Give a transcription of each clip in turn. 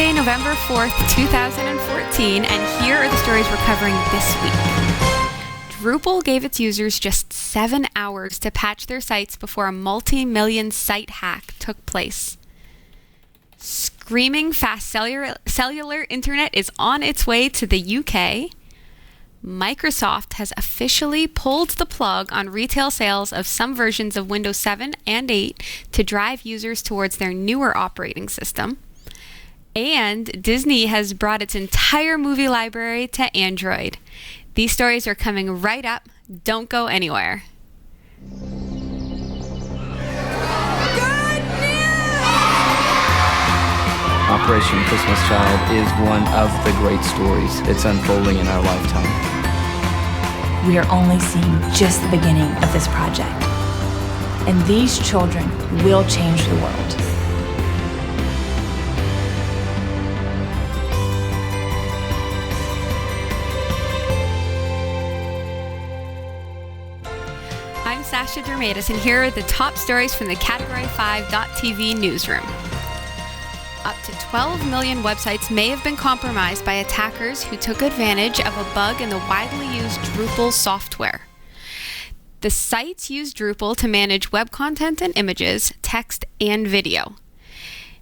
Tuesday, November 4th, 2014, and here are the stories we're covering this week. Drupal gave its users just 7 hours to patch their sites before a multi-million site hack took place. Screaming fast cellular internet is on its way to the UK. Microsoft has officially pulled the plug on retail sales of some versions of Windows 7 and 8 to drive users towards their newer operating system. And Disney has brought its entire movie library to Android. These stories are coming right up. Don't go anywhere. Operation Christmas Child is one of the great stories that's unfolding in our lifetime. We are only seeing just the beginning of this project. And these children will change the world. I'm Sasha Dermatis, and here are the top stories from the Category 5.tv newsroom. Up to 12 million websites may have been compromised by attackers who took advantage of a bug in the widely used Drupal software. The sites use Drupal to manage web content and images, text, and video.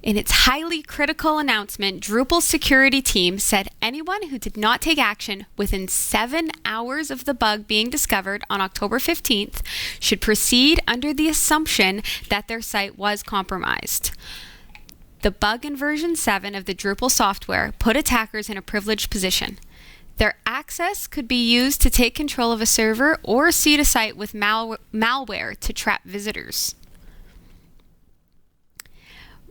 In its highly critical announcement, Drupal's security team said anyone who did not take action within 7 hours of the bug being discovered on October 15th should proceed under the assumption that their site was compromised. The bug in version 7 of the Drupal software put attackers in a privileged position. Their access could be used to take control of a server or seed a site with malware to trap visitors.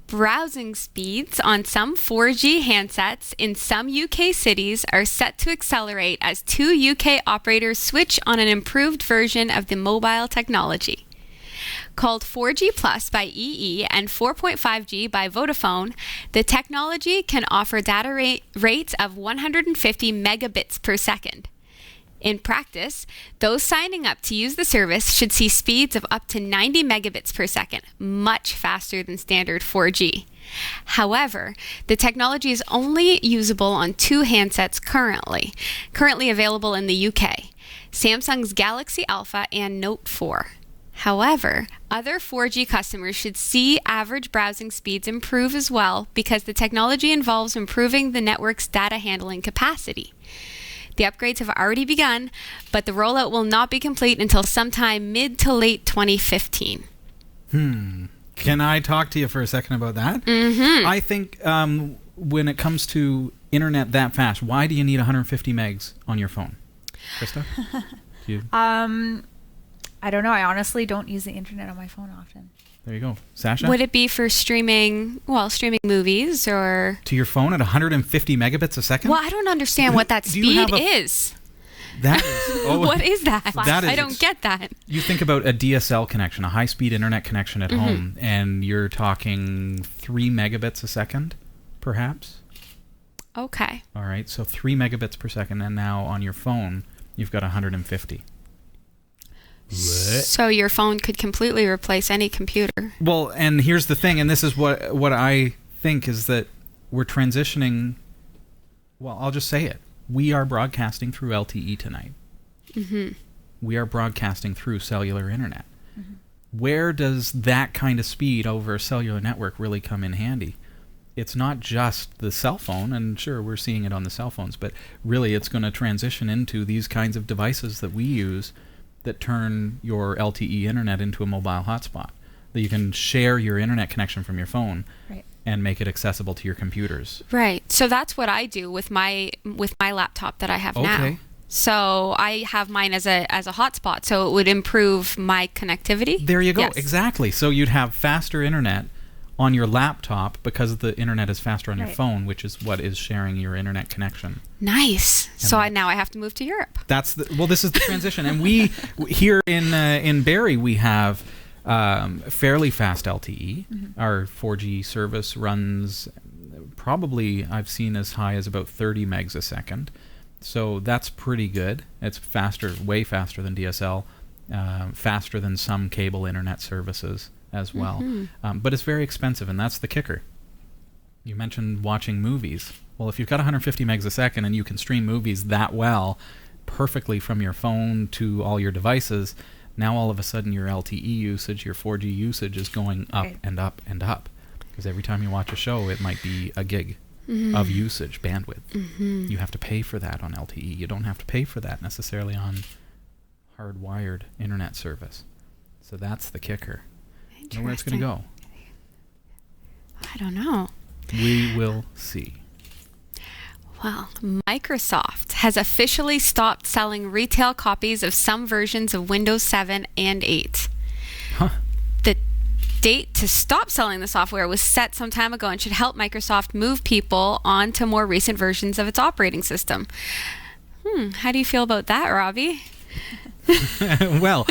Browsing speeds on some 4G handsets in some UK cities are set to accelerate as 2 UK operators switch on an improved version of the mobile technology. Called 4G Plus by EE and 4.5G by Vodafone, the technology can offer data rates of 150 megabits per second. In practice, those signing up to use the service should see speeds of up to 90 megabits per second, much faster than standard 4G. However, the technology is only usable on 2 handsets currently available in the UK, Samsung's Galaxy Alpha and Note 4. However, other 4G customers should see average browsing speeds improve as well because the technology involves improving the network's data handling capacity. The upgrades have already begun, but the rollout will not be complete until sometime mid to late 2015. Can I talk to you for a second about that? Mm-hmm. I think when it comes to internet that fast, why do you need 150 megs on your phone? Krista? I don't know. I honestly don't use the internet on my phone often. There you go. Sasha? Would it be for streaming movies or... To your phone at 150 megabits a second? Well, I don't understand what that speed is. That is... What is that? I don't get that. You think about a DSL connection, a high-speed internet connection at home, and you're talking 3 megabits a second, perhaps? Okay. All right, so 3 megabits per second, and now on your phone, you've got 150. So your phone could completely replace any computer. Well, and here's the thing, and this is what I think is that we're transitioning. Well, I'll just say it. We are broadcasting through LTE tonight. Mm-hmm. We are broadcasting through cellular internet. Mm-hmm. Where does that kind of speed over a cellular network really come in handy? It's not just the cell phone, and sure, we're seeing it on the cell phones, but really it's going to transition into these kinds of devices that we use that turn your LTE internet into a mobile hotspot. That you can share your internet connection from your phone and make it accessible to your computers. Right. So that's what I do with my laptop that I have now. So I have mine as a hotspot, so it would improve my connectivity. There you go. Yes. Exactly. So you'd have faster internet on your laptop because the internet is faster on your phone, which is what is sharing your internet connection. Nice. So now I have to move to Europe. This is the transition. And we here in Barrie, we have fairly fast LTE. Mm-hmm. Our 4G service runs probably, I've seen as high as about 30 megs a second. So that's pretty good. It's faster, way faster than DSL, faster than some cable internet services as well. Mm-hmm. But it's very expensive, and that's the kicker. You mentioned watching movies. Well, if you've got 150 megs a second and you can stream movies that well, perfectly from your phone to all your devices, now all of a sudden your LTE usage, your 4G usage is going up and up and up. Because every time you watch a show, it might be a gig of usage, bandwidth. You have to pay for that on LTE. You don't have to pay for that necessarily on hardwired internet service. So that's the kicker. Know where it's going to go? I don't know. We will see. Well, Microsoft has officially stopped selling retail copies of some versions of Windows 7 and 8. Huh. The date to stop selling the software was set some time ago and should help Microsoft move people on to more recent versions of its operating system. How do you feel about that, Robbie? Well,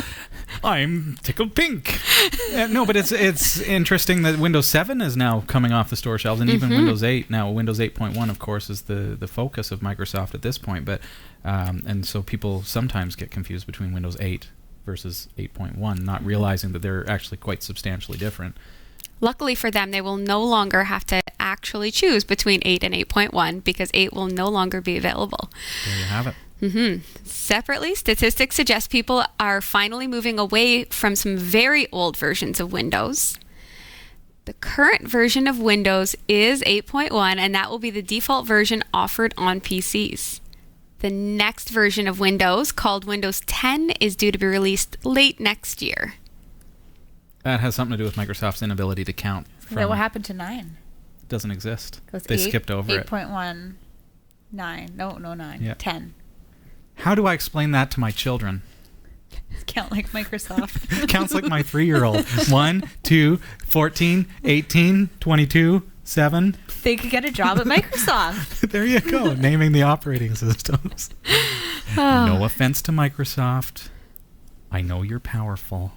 I'm tickled pink. No, but it's interesting that Windows 7 is now coming off the store shelves, and even Windows 8. Now, Windows 8.1, of course, is the focus of Microsoft at this point. But and so people sometimes get confused between Windows 8 versus 8.1, not realizing that they're actually quite substantially different. Luckily for them, they will no longer have to actually choose between 8 and 8.1 because 8 will no longer be available. There you have it. Separately, statistics suggest people are finally moving away from some very old versions of Windows. The current version of Windows is 8.1, and that will be the default version offered on PCs. The next version of Windows, called Windows 10, is due to be released late next year. That has something to do with Microsoft's inability to count. Is that what happened to 9? It doesn't exist. They skipped over it. 8.1, 9. No, 9. Yeah. 10. How do I explain that to my children? Count like Microsoft. Counts like my 3-year-old. 1, 2, 14, 18, 22, 7. They could get a job at Microsoft. There you go, naming the operating systems. No offense to Microsoft. I know you're powerful.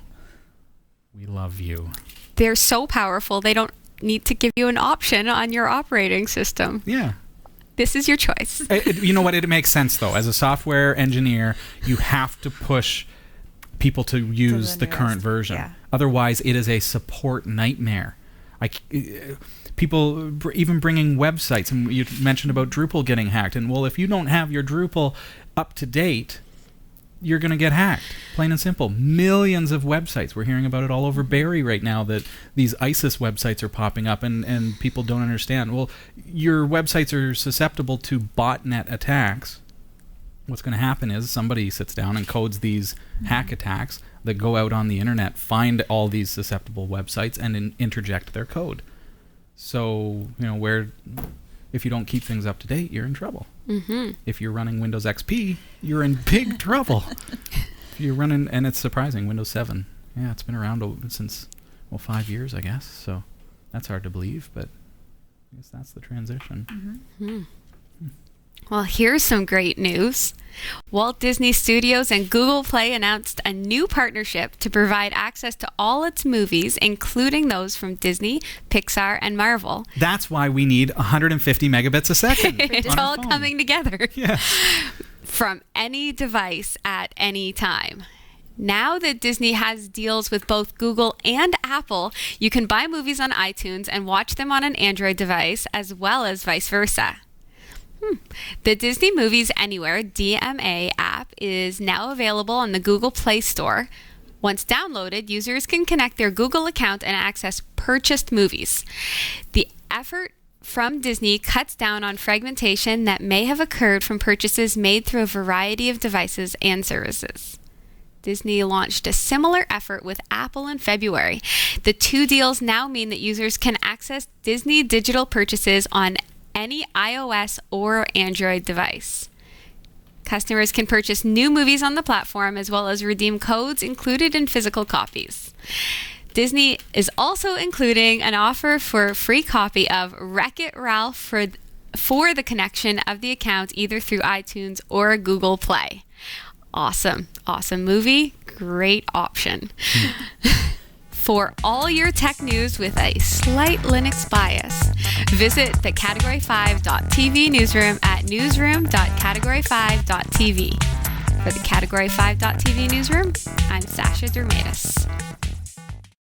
We love you. They're so powerful, they don't need to give you an option on your operating system. Yeah. This is your choice. You know what? It makes sense, though. As a software engineer, you have to push people to use the current version. Yeah. Otherwise, it is a support nightmare. People even bringing websites, and you mentioned about Drupal getting hacked. And, well, if you don't have your Drupal up to date, you're going to get hacked. Plain and simple. Millions of websites. We're hearing about it all over Barrie right now, that these ISIS websites are popping up and people don't understand. Well, your websites are susceptible to botnet attacks. What's going to happen is somebody sits down and codes these hack attacks that go out on the internet, find all these susceptible websites, and interject their code. So, if you don't keep things up to date, you're in trouble. If you're running Windows XP, you're in big trouble. If you're running, and it's surprising, Windows 7. Yeah, it's been around since, 5 years, I guess. So that's hard to believe, but I guess that's the transition. Well, here's some great news. Walt Disney Studios and Google Play announced a new partnership to provide access to all its movies, including those from Disney, Pixar, and Marvel. That's why we need 150 megabits a second. It's all coming together. Yeah. From any device at any time. Now that Disney has deals with both Google and Apple, you can buy movies on iTunes and watch them on an Android device, as well as vice versa. The Disney Movies Anywhere DMA app is now available on the Google Play Store. Once downloaded, users can connect their Google account and access purchased movies. The effort from Disney cuts down on fragmentation that may have occurred from purchases made through a variety of devices and services. Disney launched a similar effort with Apple in February. The two deals now mean that users can access Disney digital purchases on any iOS or Android device. Customers can purchase new movies on the platform as well as redeem codes included in physical copies. Disney is also including an offer for a free copy of Wreck-It Ralph for the connection of the account either through iTunes or Google Play. Awesome movie, great option. For all your tech news with a slight Linux bias, visit the Category5.tv newsroom at newsroom.category5.tv. For the Category5.tv newsroom, I'm Sasha Dermatis.